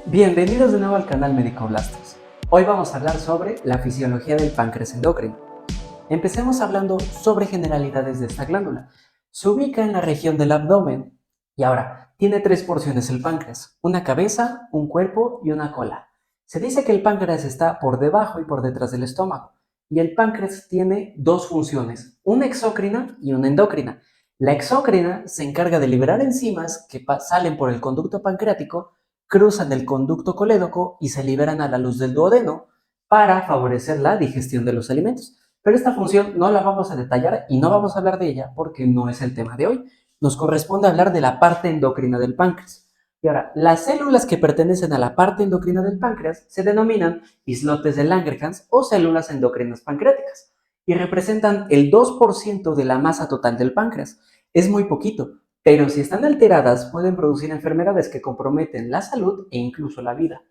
Bienvenidos de nuevo al canal Médico Blastos. Hoy vamos a hablar sobre la fisiología del páncreas endocrino. Empecemos hablando sobre generalidades de esta glándula. Se ubica en la región del abdomen y ahora tiene tres porciones el páncreas: una cabeza, un cuerpo y una cola. Se dice que el páncreas está por debajo y por detrás del estómago, y el páncreas tiene dos funciones, una exócrina y una endocrina. La exócrina se encarga de liberar enzimas que salen por el conducto pancreático, cruzan el conducto colédoco y se liberan a la luz del duodeno para favorecer la digestión de los alimentos. Pero esta función no la vamos a detallar y no vamos a hablar de ella porque no es el tema de hoy. Nos corresponde hablar de la parte endocrina del páncreas. Y ahora, las células que pertenecen a la parte endocrina del páncreas se denominan islotes de Langerhans o células endocrinas pancreáticas y representan el 2% de la masa total del páncreas. Es muy poquito, pero si están alteradas pueden producir enfermedades que comprometen la salud e incluso la vida.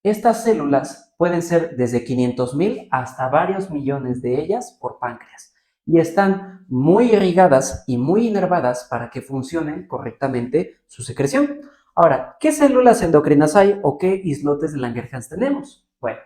Estas células pueden ser desde 500.000 hasta varios millones de ellas por páncreas y están muy irrigadas y muy inervadas para que funcionen correctamente su secreción. Ahora, ¿qué células endocrinas hay o qué islotes de Langerhans tenemos? Bueno,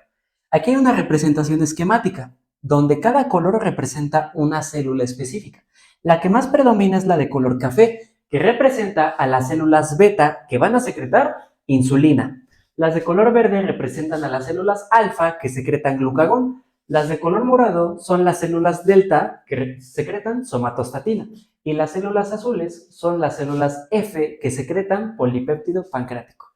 aquí hay una representación esquemática donde cada color representa una célula específica. La que más predomina es la de color café, que representa a las células beta que van a secretar insulina. Las de color verde representan a las células alfa que secretan glucagón. Las de color morado son las células delta que secretan somatostatina. Y las células azules son las células F que secretan polipéptido pancreático.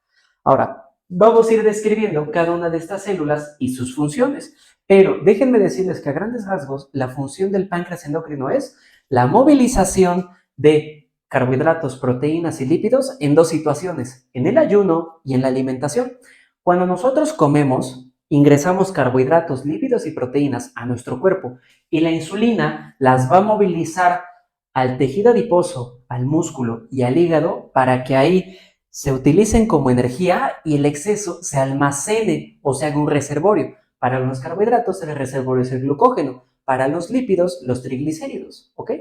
Ahora, vamos a ir describiendo cada una de estas células y sus funciones. Pero déjenme decirles que a grandes rasgos la función del páncreas endocrino es la movilización de carbohidratos, proteínas y lípidos en dos situaciones, en el ayuno y en la alimentación. Cuando nosotros comemos, ingresamos carbohidratos, lípidos y proteínas a nuestro cuerpo y la insulina las va a movilizar al tejido adiposo, al músculo y al hígado para que ahí se utilicen como energía y el exceso se almacene o se haga un reservorio. Para los carbohidratos el reservorio es el glucógeno, para los lípidos los triglicéridos, ¿ok?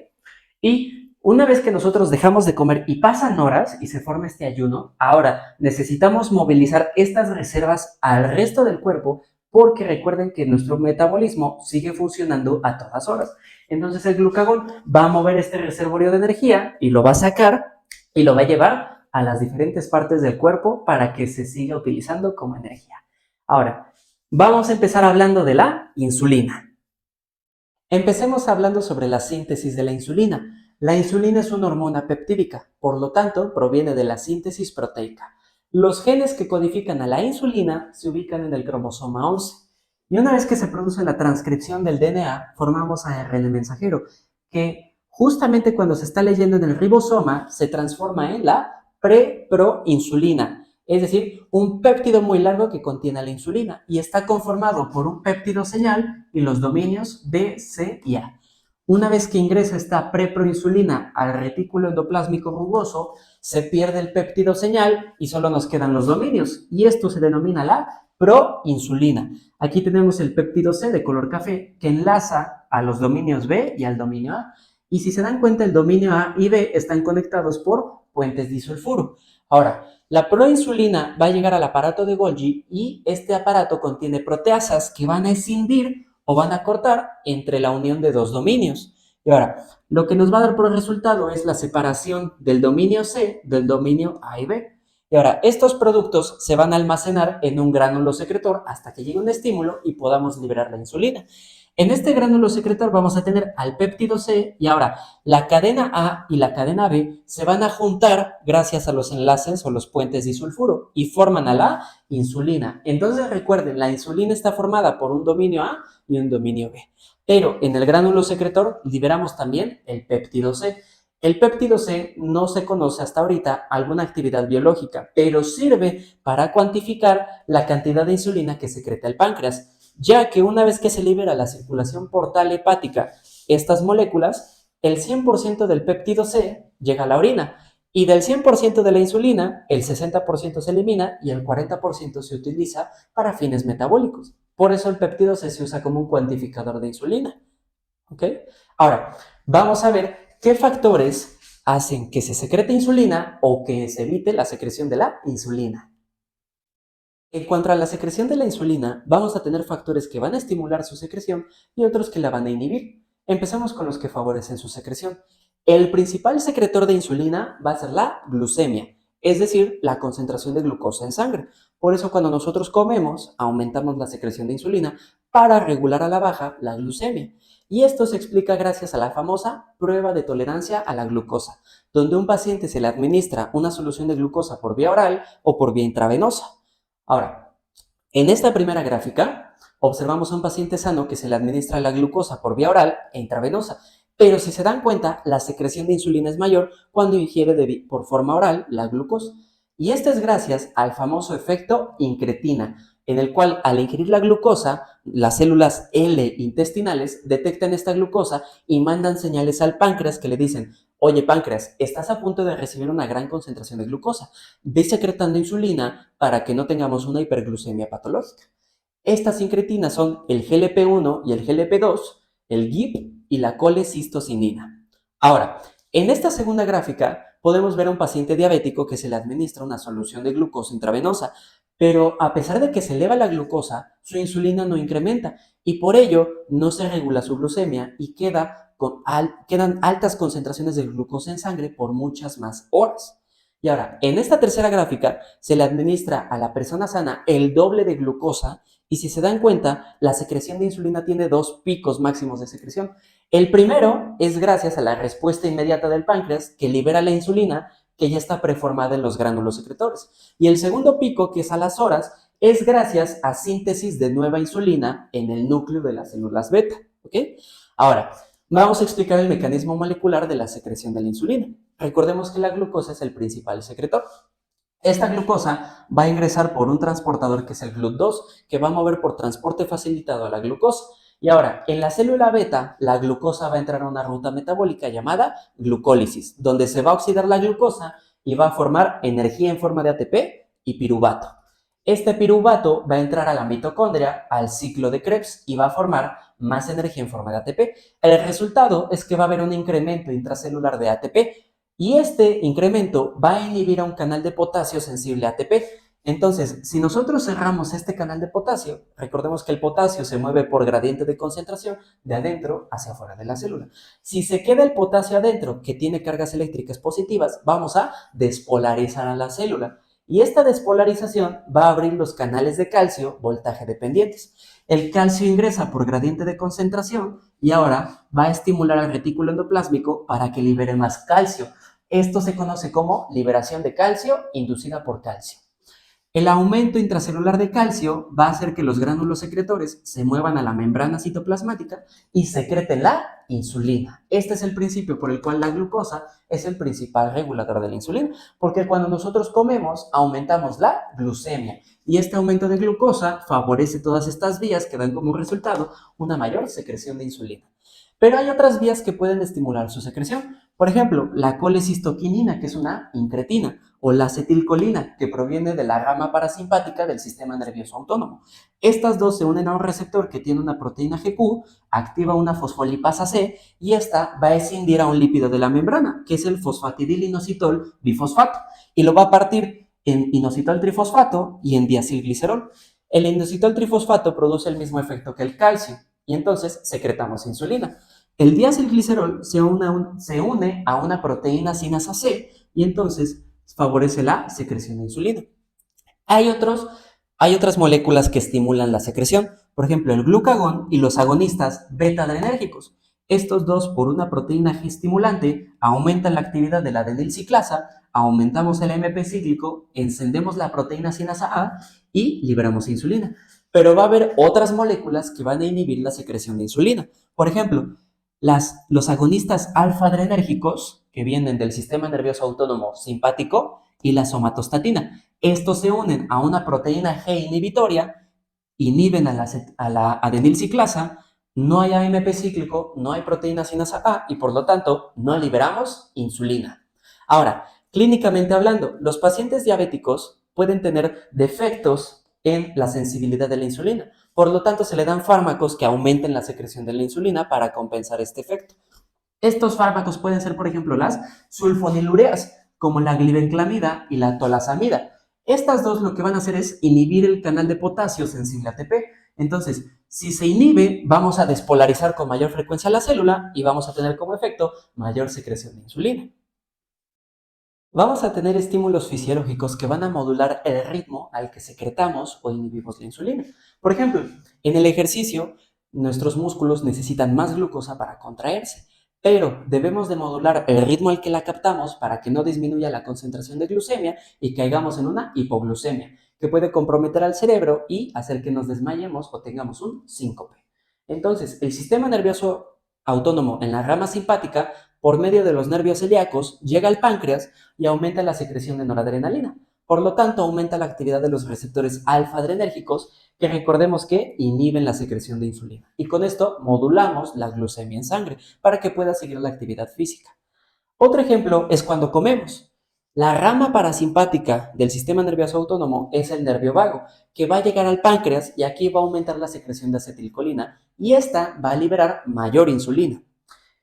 Y una vez que nosotros dejamos de comer y pasan horas y se forma este ayuno, ahora necesitamos movilizar estas reservas al resto del cuerpo porque recuerden que nuestro metabolismo sigue funcionando a todas horas. Entonces el glucagón va a mover este reservorio de energía y lo va a sacar y lo va a llevar a las diferentes partes del cuerpo para que se siga utilizando como energía. Ahora, vamos a empezar hablando de la insulina. Empecemos hablando sobre la síntesis de la insulina. La insulina es una hormona peptídica, por lo tanto, proviene de la síntesis proteica. Los genes que codifican a la insulina se ubican en el cromosoma 11. Y una vez que se produce la transcripción del DNA, formamos ARN mensajero, que justamente cuando se está leyendo en el ribosoma, se transforma en la preproinsulina, es decir, un péptido muy largo que contiene la insulina y está conformado por un péptido señal y los dominios B, C y A. Una vez que ingresa esta preproinsulina al retículo endoplásmico rugoso, se pierde el péptido señal y solo nos quedan los dominios, y esto se denomina la proinsulina. Aquí tenemos el péptido C de color café que enlaza a los dominios B y al dominio A. Y si se dan cuenta, el dominio A y B están conectados por puentes disulfuro. Ahora, la proinsulina va a llegar al aparato de Golgi y este aparato contiene proteasas que van a escindir o van a cortar entre la unión de dos dominios. Y ahora, lo que nos va a dar por resultado es la separación del dominio C del dominio A y B. Y ahora, estos productos se van a almacenar en un gránulo secretor hasta que llegue un estímulo y podamos liberar la insulina. En este gránulo secretor vamos a tener al péptido C y ahora la cadena A y la cadena B se van a juntar gracias a los enlaces o los puentes disulfuro y forman a la insulina. Entonces recuerden, la insulina está formada por un dominio A y un dominio B. Pero en el gránulo secretor liberamos también el péptido C. El péptido C no se conoce hasta ahorita alguna actividad biológica, pero sirve para cuantificar la cantidad de insulina que secreta el páncreas, ya que una vez que se libera la circulación portal hepática estas moléculas, el 100% del péptido C llega a la orina y del 100% de la insulina, el 60% se elimina y el 40% se utiliza para fines metabólicos. Por eso el péptido C se usa como un cuantificador de insulina. ¿Ok? Ahora, vamos a ver qué factores hacen que se secrete insulina o que se evite la secreción de la insulina. En cuanto a la secreción de la insulina, vamos a tener factores que van a estimular su secreción y otros que la van a inhibir. Empezamos con los que favorecen su secreción. El principal secretor de insulina va a ser la glucemia, es decir, la concentración de glucosa en sangre. Por eso cuando nosotros comemos, aumentamos la secreción de insulina para regular a la baja la glucemia. Y esto se explica gracias a la famosa prueba de tolerancia a la glucosa, donde a un paciente se le administra una solución de glucosa por vía oral o por vía intravenosa. Ahora, en esta primera gráfica, observamos a un paciente sano que se le administra la glucosa por vía oral e intravenosa, pero si se dan cuenta, la secreción de insulina es mayor cuando ingiere por forma oral la glucosa. Y esto es gracias al famoso efecto incretina, en el cual al ingerir la glucosa, las células L intestinales detectan esta glucosa y mandan señales al páncreas que le dicen: oye páncreas, estás a punto de recibir una gran concentración de glucosa, ve secretando insulina para que no tengamos una hiperglucemia patológica. Estas incretinas son el GLP-1 y el GLP-2, el GIP y la colecistocinina. Ahora, en esta segunda gráfica podemos ver a un paciente diabético que se le administra una solución de glucosa intravenosa, pero a pesar de que se eleva la glucosa, su insulina no incrementa y por ello no se regula su glucemia y quedan altas concentraciones de glucosa en sangre por muchas más horas. Y ahora, en esta tercera gráfica se le administra a la persona sana el doble de glucosa y si se dan cuenta, la secreción de insulina tiene dos picos máximos de secreción. El primero es gracias a la respuesta inmediata del páncreas que libera la insulina que ya está preformada en los gránulos secretores. Y el segundo pico, que es a las horas, es gracias a síntesis de nueva insulina en el núcleo de las células beta. ¿Ok? Ahora, vamos a explicar el mecanismo molecular de la secreción de la insulina. Recordemos que la glucosa es el principal secretor. Esta glucosa va a ingresar por un transportador que es el GLUT2, que va a mover por transporte facilitado a la glucosa. Y ahora, en la célula beta, la glucosa va a entrar a una ruta metabólica llamada glucólisis, donde se va a oxidar la glucosa y va a formar energía en forma de ATP y piruvato. Este piruvato va a entrar a la mitocondria, al ciclo de Krebs, y va a formar más energía en forma de ATP. El resultado es que va a haber un incremento intracelular de ATP, y este incremento va a inhibir a un canal de potasio sensible a ATP. Entonces, si nosotros cerramos este canal de potasio, recordemos que el potasio se mueve por gradiente de concentración de adentro hacia afuera de la célula. Si se queda el potasio adentro, que tiene cargas eléctricas positivas, vamos a despolarizar a la célula. Y esta despolarización va a abrir los canales de calcio voltaje dependientes. El calcio ingresa por gradiente de concentración y ahora va a estimular al retículo endoplásmico para que libere más calcio. Esto se conoce como liberación de calcio inducida por calcio. El aumento intracelular de calcio va a hacer que los gránulos secretores se muevan a la membrana citoplasmática y secreten la insulina. Este es el principio por el cual la glucosa es el principal regulador de la insulina, porque cuando nosotros comemos aumentamos la glucemia y este aumento de glucosa favorece todas estas vías que dan como resultado una mayor secreción de insulina. Pero hay otras vías que pueden estimular su secreción. Por ejemplo, la colecistoquinina, que es una incretina, o la acetilcolina, que proviene de la rama parasimpática del sistema nervioso autónomo. Estas dos se unen a un receptor que tiene una proteína GQ, activa una fosfolipasa C y esta va a escindir a un lípido de la membrana, que es el fosfatidilinositol bifosfato, y lo va a partir en inositol trifosfato y en diacilglicerol. El inositol trifosfato produce el mismo efecto que el calcio y entonces secretamos insulina. El diacilglicerol se une a una proteína sinasa C y entonces favorece la secreción de insulina. Hay otras moléculas que estimulan la secreción, por ejemplo el glucagón y los agonistas beta-adrenérgicos. Estos dos, por una proteína G estimulante, aumentan la actividad de la adenilciclasa, aumentamos el AMP cíclico, encendemos la proteína sinasa A y liberamos insulina. Pero va a haber otras moléculas que van a inhibir la secreción de insulina. Por ejemplo, los agonistas alfa-adrenérgicos, que vienen del sistema nervioso autónomo simpático, y la somatostatina. Estos se unen a una proteína G inhibitoria, inhiben a la adenilciclasa, no hay AMP cíclico, no hay proteína sinasa A y por lo tanto no liberamos insulina. Ahora, clínicamente hablando, los pacientes diabéticos pueden tener defectos en la sensibilidad de la insulina. Por lo tanto, se le dan fármacos que aumenten la secreción de la insulina para compensar este efecto. Estos fármacos pueden ser, por ejemplo, las sulfonilureas, como la glibenclamida y la tolasamida. Estas dos lo que van a hacer es inhibir el canal de potasio sensible ATP. Entonces, si se inhibe, vamos a despolarizar con mayor frecuencia la célula y vamos a tener como efecto mayor secreción de insulina. Vamos a tener estímulos fisiológicos que van a modular el ritmo al que secretamos o inhibimos la insulina. Por ejemplo, en el ejercicio, nuestros músculos necesitan más glucosa para contraerse, pero debemos de modular el ritmo al que la captamos para que no disminuya la concentración de glucemia y caigamos en una hipoglucemia, que puede comprometer al cerebro y hacer que nos desmayemos o tengamos un síncope. Entonces, el sistema nervioso autónomo en la rama simpática, por medio de los nervios celíacos, llega al páncreas y aumenta la secreción de noradrenalina. Por lo tanto, aumenta la actividad de los receptores alfa-adrenérgicos, que recordemos que inhiben la secreción de insulina. Y con esto modulamos la glucemia en sangre para que pueda seguir la actividad física. Otro ejemplo es cuando comemos. La rama parasimpática del sistema nervioso autónomo es el nervio vago, que va a llegar al páncreas y aquí va a aumentar la secreción de acetilcolina y esta va a liberar mayor insulina.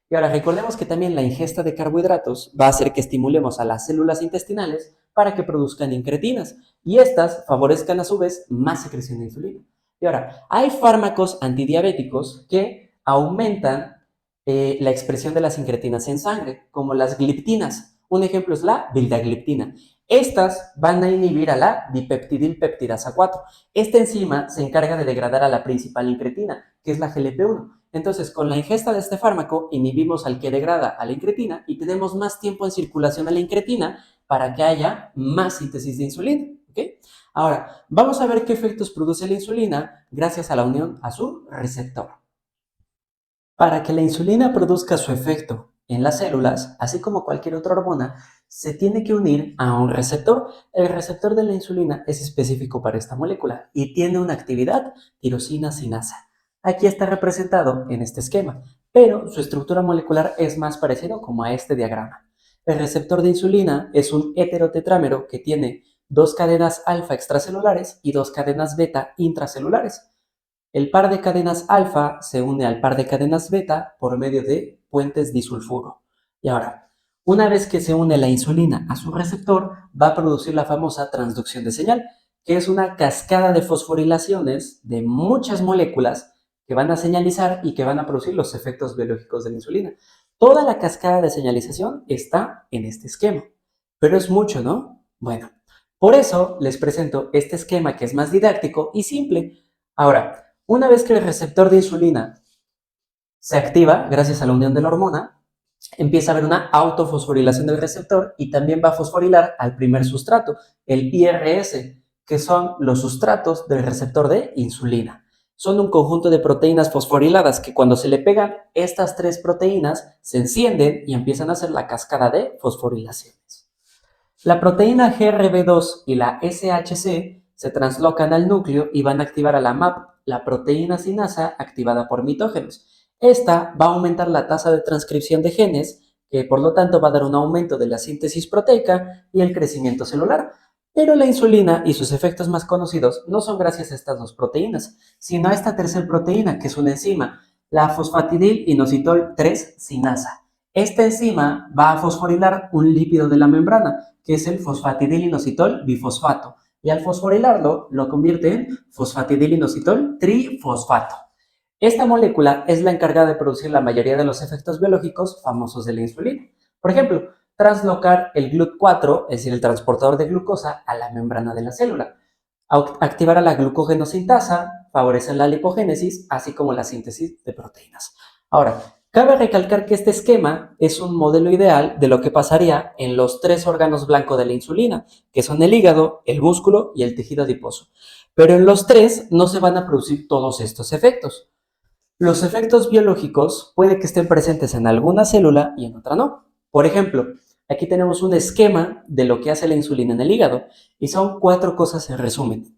Y ahora recordemos que también la ingesta de carbohidratos va a hacer que estimulemos a las células intestinales para que produzcan incretinas y estas favorezcan a su vez más secreción de insulina. Y ahora, hay fármacos antidiabéticos que aumentan la expresión de las incretinas en sangre, como las gliptinas. Un ejemplo es la vildagliptina. Estas van a inhibir a la dipeptidilpeptidasa 4. Esta enzima se encarga de degradar a la principal incretina, que es la GLP-1. Entonces, con la ingesta de este fármaco, inhibimos al que degrada a la incretina y tenemos más tiempo en circulación a la incretina para que haya más síntesis de insulina. ¿Okay? Ahora, vamos a ver qué efectos produce la insulina gracias a la unión a su receptor. Para que la insulina produzca su efecto en las células, así como cualquier otra hormona, se tiene que unir a un receptor. El receptor de la insulina es específico para esta molécula y tiene una actividad tirosina-sinasa. Aquí está representado en este esquema, pero su estructura molecular es más parecido como a este diagrama. El receptor de insulina es un heterotetrámero que tiene dos cadenas alfa extracelulares y dos cadenas beta intracelulares. El par de cadenas alfa se une al par de cadenas beta por medio de puentes disulfuro. Y ahora, una vez que se une la insulina a su receptor, va a producir la famosa transducción de señal, que es una cascada de fosforilaciones de muchas moléculas que van a señalizar y que van a producir los efectos biológicos de la insulina. Toda la cascada de señalización está en este esquema, pero es mucho, ¿no? Bueno, por eso les presento este esquema que es más didáctico y simple. Ahora, una vez que el receptor de insulina se activa gracias a la unión de la hormona, empieza a haber una autofosforilación del receptor y también va a fosforilar al primer sustrato, el IRS, que son los sustratos del receptor de insulina. Son un conjunto de proteínas fosforiladas que cuando se le pegan estas tres proteínas se encienden y empiezan a hacer la cascada de fosforilaciones. La proteína GRB2 y la SHC se translocan al núcleo y van a activar a la MAP, la proteína sinasa activada por mitógenos. Esta va a aumentar la tasa de transcripción de genes, que por lo tanto va a dar un aumento de la síntesis proteica y el crecimiento celular. Pero la insulina y sus efectos más conocidos no son gracias a estas dos proteínas, sino a esta tercera proteína, que es una enzima, la fosfatidil-inositol 3 sinasa. Esta enzima va a fosforilar un lípido de la membrana, que es el fosfatidil-inositol bifosfato, y al fosforilarlo lo convierte en fosfatidil-inositol trifosfato. Esta molécula es la encargada de producir la mayoría de los efectos biológicos famosos de la insulina. Por ejemplo, translocar el GLUT4, es decir, el transportador de glucosa, a la membrana de la célula. Activar a la glucogenosintasa, favorecer la lipogénesis, así como la síntesis de proteínas. Ahora, cabe recalcar que este esquema es un modelo ideal de lo que pasaría en los tres órganos blancos de la insulina, que son el hígado, el músculo y el tejido adiposo. Pero en los tres no se van a producir todos estos efectos. Los efectos biológicos puede que estén presentes en alguna célula y en otra no. Por ejemplo, aquí tenemos un esquema de lo que hace la insulina en el hígado y son 4 cosas en resumen.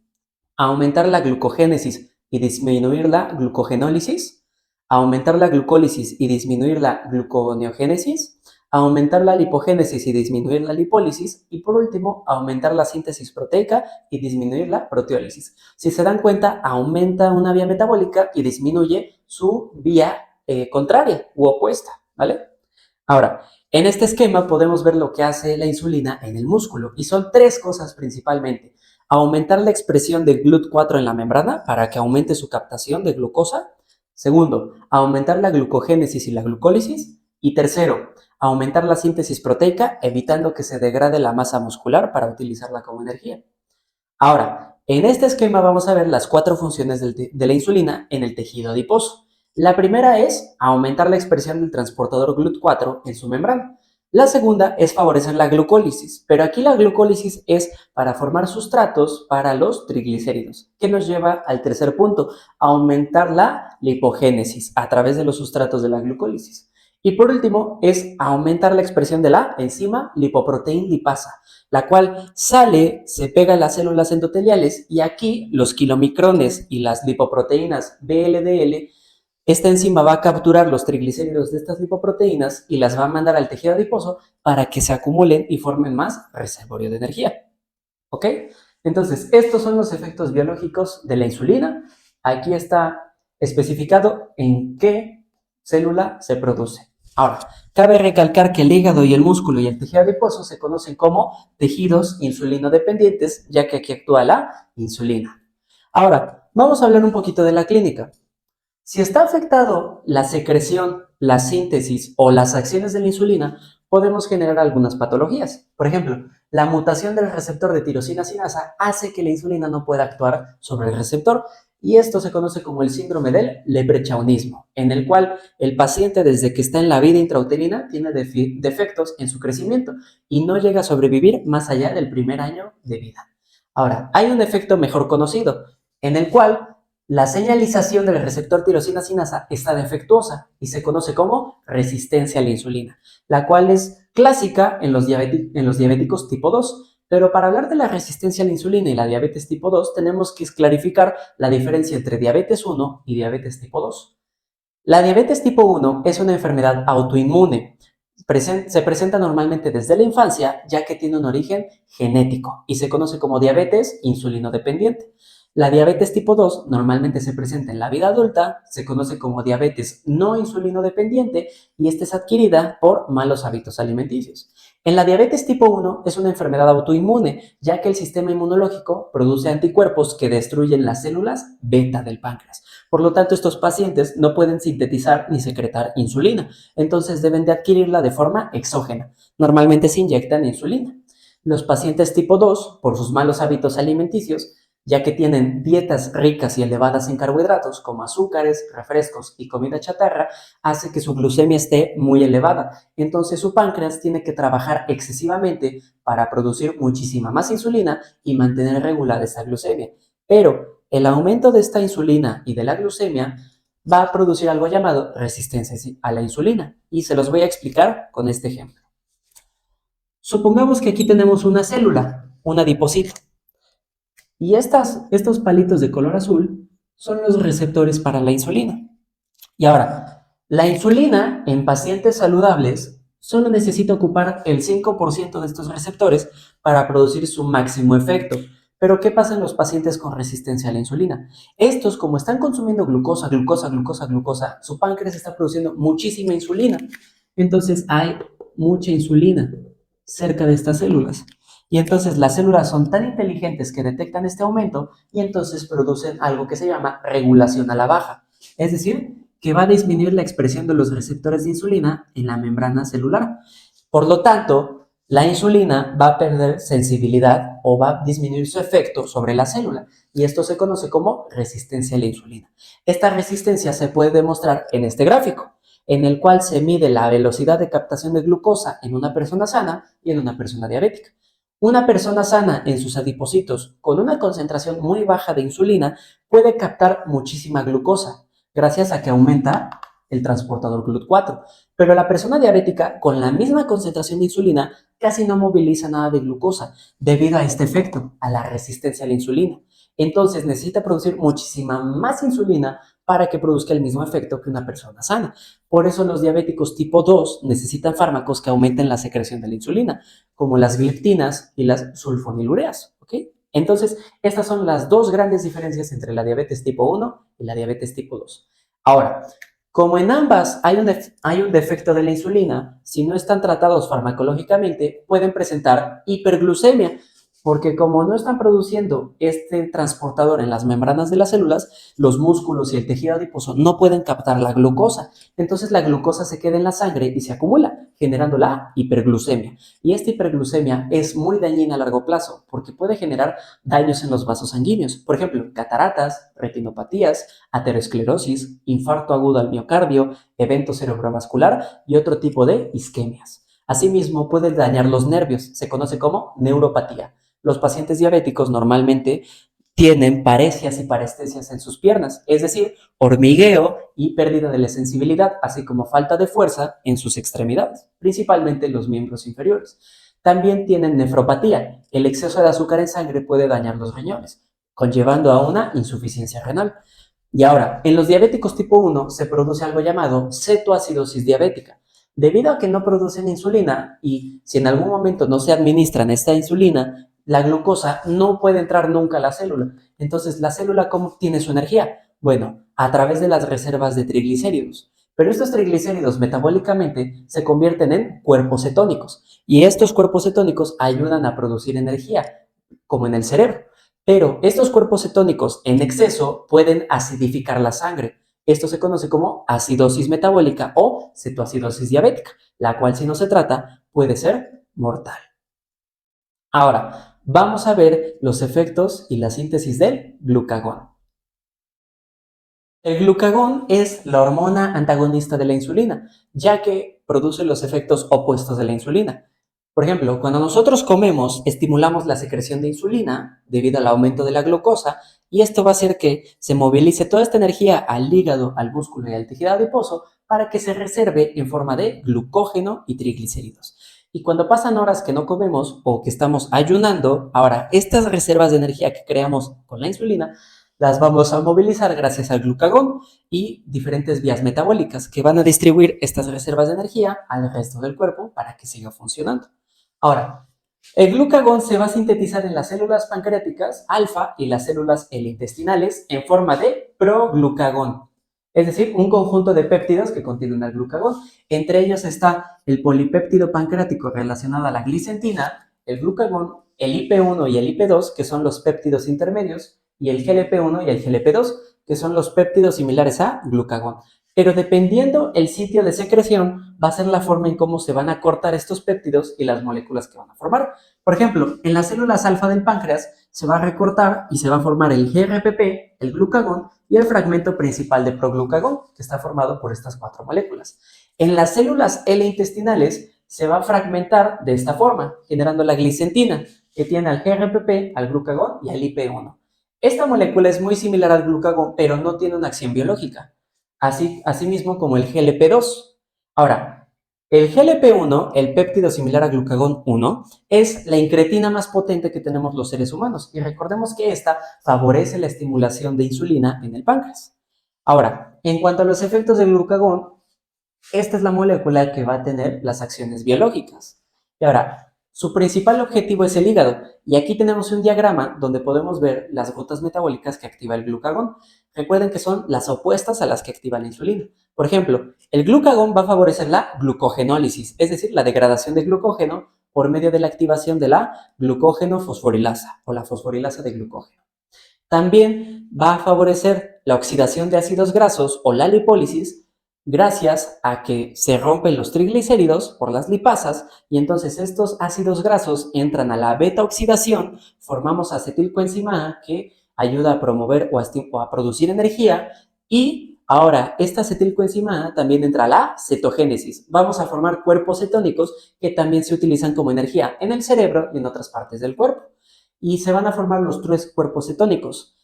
Aumentar la glucogénesis y disminuir la glucogenólisis, aumentar la glucólisis y disminuir la gluconeogénesis, aumentar la lipogénesis y disminuir la lipólisis y por último, aumentar la síntesis proteica y disminuir la proteólisis. Si se dan cuenta, aumenta una vía metabólica y disminuye su vía contraria u opuesta, ¿vale? Ahora, en este esquema podemos ver lo que hace la insulina en el músculo y son tres cosas principalmente. Aumentar la expresión de GLUT4 en la membrana para que aumente su captación de glucosa. Segundo, aumentar la glucogénesis y la glucólisis. Y tercero, aumentar la síntesis proteica evitando que se degrade la masa muscular para utilizarla como energía. Ahora, en este esquema vamos a ver las cuatro funciones de la insulina en el tejido adiposo. La primera es aumentar la expresión del transportador GLUT4 en su membrana. La segunda es favorecer la glucólisis, pero aquí la glucólisis es para formar sustratos para los triglicéridos, que nos lleva al tercer punto, aumentar la lipogénesis a través de los sustratos de la glucólisis. Y por último es aumentar la expresión de la enzima lipoproteína lipasa, la cual sale, se pega a las células endoteliales y aquí los kilomicrones y las lipoproteínas VLDL, esta enzima va a capturar los triglicéridos de estas lipoproteínas y las va a mandar al tejido adiposo para que se acumulen y formen más reservorio de energía. ¿Ok? Entonces, estos son los efectos biológicos de la insulina. Aquí está especificado en qué célula se produce. Ahora, cabe recalcar que el hígado y el músculo y el tejido adiposo se conocen como tejidos insulinodependientes, ya que aquí actúa la insulina. Ahora, vamos a hablar un poquito de la clínica. Si está afectado la secreción, la síntesis o las acciones de la insulina, podemos generar algunas patologías. Por ejemplo, la mutación del receptor de tirosina sinasa hace que la insulina no pueda actuar sobre el receptor y esto se conoce como el síndrome del leprechaunismo, en el cual el paciente desde que está en la vida intrauterina tiene defectos en su crecimiento y no llega a sobrevivir más allá del primer año de vida. Ahora, hay un efecto mejor conocido, en el cual la señalización del receptor tirosina sinasa está defectuosa y se conoce como resistencia a la insulina, la cual es clásica en los diabéticos tipo 2. Pero para hablar de la resistencia a la insulina y la diabetes tipo 2, tenemos que clarificar la diferencia entre diabetes 1 y diabetes tipo 2. La diabetes tipo 1 es una enfermedad autoinmune. Se presenta normalmente desde la infancia, ya que tiene un origen genético y se conoce como diabetes insulinodependiente. La diabetes tipo 2 normalmente se presenta en la vida adulta, se conoce como diabetes no insulinodependiente y esta es adquirida por malos hábitos alimenticios. En la diabetes tipo 1 es una enfermedad autoinmune, ya que el sistema inmunológico produce anticuerpos que destruyen las células beta del páncreas. Por lo tanto, estos pacientes no pueden sintetizar ni secretar insulina, entonces deben de adquirirla de forma exógena. Normalmente se inyectan insulina. Los pacientes tipo 2, por sus malos hábitos alimenticios, ya que tienen dietas ricas y elevadas en carbohidratos, como azúcares, refrescos y comida chatarra, hace que su glucemia esté muy elevada. Entonces su páncreas tiene que trabajar excesivamente para producir muchísima más insulina y mantener regular esa glucemia. Pero el aumento de esta insulina y de la glucemia va a producir algo llamado resistencia a la insulina. Y se los voy a explicar con este ejemplo. Supongamos que aquí tenemos una célula, un adipocito. Y estos palitos de color azul son los receptores para la insulina. Y ahora, la insulina en pacientes saludables solo necesita ocupar el 5% de estos receptores para producir su máximo efecto. Pero ¿qué pasa en los pacientes con resistencia a la insulina? Estos, como están consumiendo glucosa, su páncreas está produciendo muchísima insulina. Entonces hay mucha insulina cerca de estas células. Y entonces las células son tan inteligentes que detectan este aumento y entonces producen algo que se llama regulación a la baja. Es decir, que va a disminuir la expresión de los receptores de insulina en la membrana celular. Por lo tanto, la insulina va a perder sensibilidad o va a disminuir su efecto sobre la célula y esto se conoce como resistencia a la insulina. Esta resistencia se puede demostrar en este gráfico, en el cual se mide la velocidad de captación de glucosa en una persona sana y en una persona diabética. Una persona sana en sus adipocitos con una concentración muy baja de insulina puede captar muchísima glucosa gracias a que aumenta el transportador GLUT4. Pero la persona diabética con la misma concentración de insulina casi no moviliza nada de glucosa debido a este efecto, a la resistencia a la insulina. Entonces necesita producir muchísima más insulina para que produzca el mismo efecto que una persona sana. Por eso los diabéticos tipo 2 necesitan fármacos que aumenten la secreción de la insulina, como las gliptinas y las sulfonilureas, ¿ok? Entonces, estas son las dos grandes diferencias entre la diabetes tipo 1 y la diabetes tipo 2. Ahora, Como en ambas hay un defecto de la insulina, si no están tratados farmacológicamente, pueden presentar hiperglucemia, porque como no están produciendo este transportador en las membranas de las células, los músculos y el tejido adiposo no pueden captar la glucosa. Entonces la glucosa se queda en la sangre y se acumula, generando la hiperglucemia. Y esta hiperglucemia es muy dañina a largo plazo, porque puede generar daños en los vasos sanguíneos. Por ejemplo, cataratas, retinopatías, aterosclerosis, infarto agudo al miocardio, evento cerebrovascular y otro tipo de isquemias. Asimismo, puede dañar los nervios, se conoce como neuropatía. Los pacientes diabéticos normalmente tienen paresias y parestesias en sus piernas, es decir, hormigueo y pérdida de la sensibilidad, así como falta de fuerza en sus extremidades, principalmente en los miembros inferiores. También tienen nefropatía. El exceso de azúcar en sangre puede dañar los riñones, conllevando a una insuficiencia renal. Y ahora, en los diabéticos tipo 1 se produce algo llamado cetoacidosis diabética. Debido a que no producen insulina y si en algún momento no se administran esta insulina, la glucosa no puede entrar nunca a la célula. Entonces, ¿la célula cómo obtiene su energía? Bueno, a través de las reservas de triglicéridos. Pero estos triglicéridos metabólicamente se convierten en cuerpos cetónicos y estos cuerpos cetónicos ayudan a producir energía, como en el cerebro. Pero estos cuerpos cetónicos en exceso pueden acidificar la sangre. Esto se conoce como acidosis metabólica o cetoacidosis diabética, la cual si no se trata puede ser mortal. Ahora, vamos a ver los efectos y la síntesis del glucagón. El glucagón es la hormona antagonista de la insulina, ya que produce los efectos opuestos de la insulina. Por ejemplo, cuando nosotros comemos, estimulamos la secreción de insulina debido al aumento de la glucosa y esto va a hacer que se movilice toda esta energía al hígado, al músculo y al tejido adiposo para que se reserve en forma de glucógeno y triglicéridos. Y cuando pasan horas que no comemos o que estamos ayunando, ahora estas reservas de energía que creamos con la insulina las vamos a movilizar gracias al glucagón y diferentes vías metabólicas que van a distribuir estas reservas de energía al resto del cuerpo para que siga funcionando. Ahora, el glucagón se va a sintetizar en las células pancreáticas alfa y las células intestinales en forma de proglucagón, es decir, un conjunto de péptidos que contienen el glucagón. Entre ellos está el polipéptido pancreático relacionado a la glicentina, el glucagón, el IP1 y el IP2, que son los péptidos intermedios, y el GLP-1 y el GLP-2, que son los péptidos similares a glucagón. Pero dependiendo el sitio de secreción, va a ser la forma en cómo se van a cortar estos péptidos y las moléculas que van a formar. Por ejemplo, en las células alfa del páncreas se va a recortar y se va a formar el GRPP, el glucagón y el fragmento principal de proglucagón, que está formado por estas 4 moléculas. En las células L intestinales se va a fragmentar de esta forma, generando la glicentina, que tiene al GRPP, al glucagón y al IP1. Esta molécula es muy similar al glucagón, pero no tiene una acción biológica, así mismo como el GLP-2. Ahora, el GLP-1, el péptido similar a glucagón 1, es la incretina más potente que tenemos los seres humanos y recordemos que esta favorece la estimulación de insulina en el páncreas. Ahora, en cuanto a los efectos del glucagón, esta es la molécula que va a tener las acciones biológicas. Y ahora, su principal objetivo es el hígado, y aquí tenemos un diagrama donde podemos ver las rutas metabólicas que activa el glucagón. Recuerden que son las opuestas a las que activa la insulina. Por ejemplo, el glucagón va a favorecer la glucogenólisis, es decir, la degradación de glucógeno por medio de la activación de la glucógeno fosforilasa o la fosforilasa de glucógeno. También va a favorecer la oxidación de ácidos grasos o la lipólisis gracias a que se rompen los triglicéridos por las lipasas y entonces estos ácidos grasos entran a la beta oxidación, formamos acetilcoenzima A que ayuda a promover o a producir energía y ahora esta acetilcoenzima A también entra a la cetogénesis. Vamos a formar cuerpos cetónicos que también se utilizan como energía en el cerebro y en otras partes del cuerpo. Y se van a formar los 3 cuerpos cetónicos: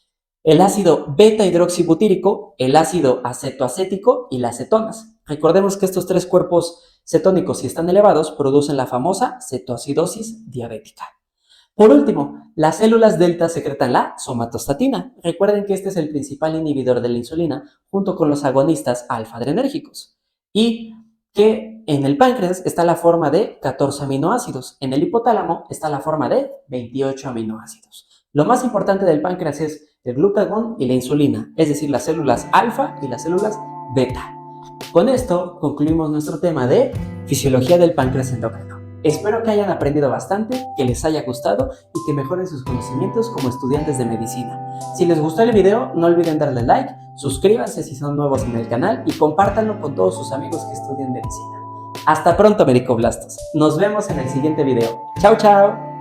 el ácido beta-hidroxibutírico, el ácido acetoacético y las cetonas. Recordemos que estos 3 cuerpos cetónicos, si están elevados, producen la famosa cetoacidosis diabética. Por último, las células delta secretan la somatostatina. Recuerden que este es el principal inhibidor de la insulina junto con los agonistas alfa-adrenérgicos. Y que en el páncreas está la forma de 14 aminoácidos, en el hipotálamo está la forma de 28 aminoácidos. Lo más importante del páncreas es el glucagón y la insulina, es decir, las células alfa y las células beta. Con esto concluimos nuestro tema de fisiología del páncreas endocrino. Espero que hayan aprendido bastante, que les haya gustado y que mejoren sus conocimientos como estudiantes de medicina. Si les gustó el video, no olviden darle like, suscríbanse si son nuevos en el canal y compártanlo con todos sus amigos que estudian medicina. Hasta pronto, Medicoblastos. Nos vemos en el siguiente video. Chao, chao.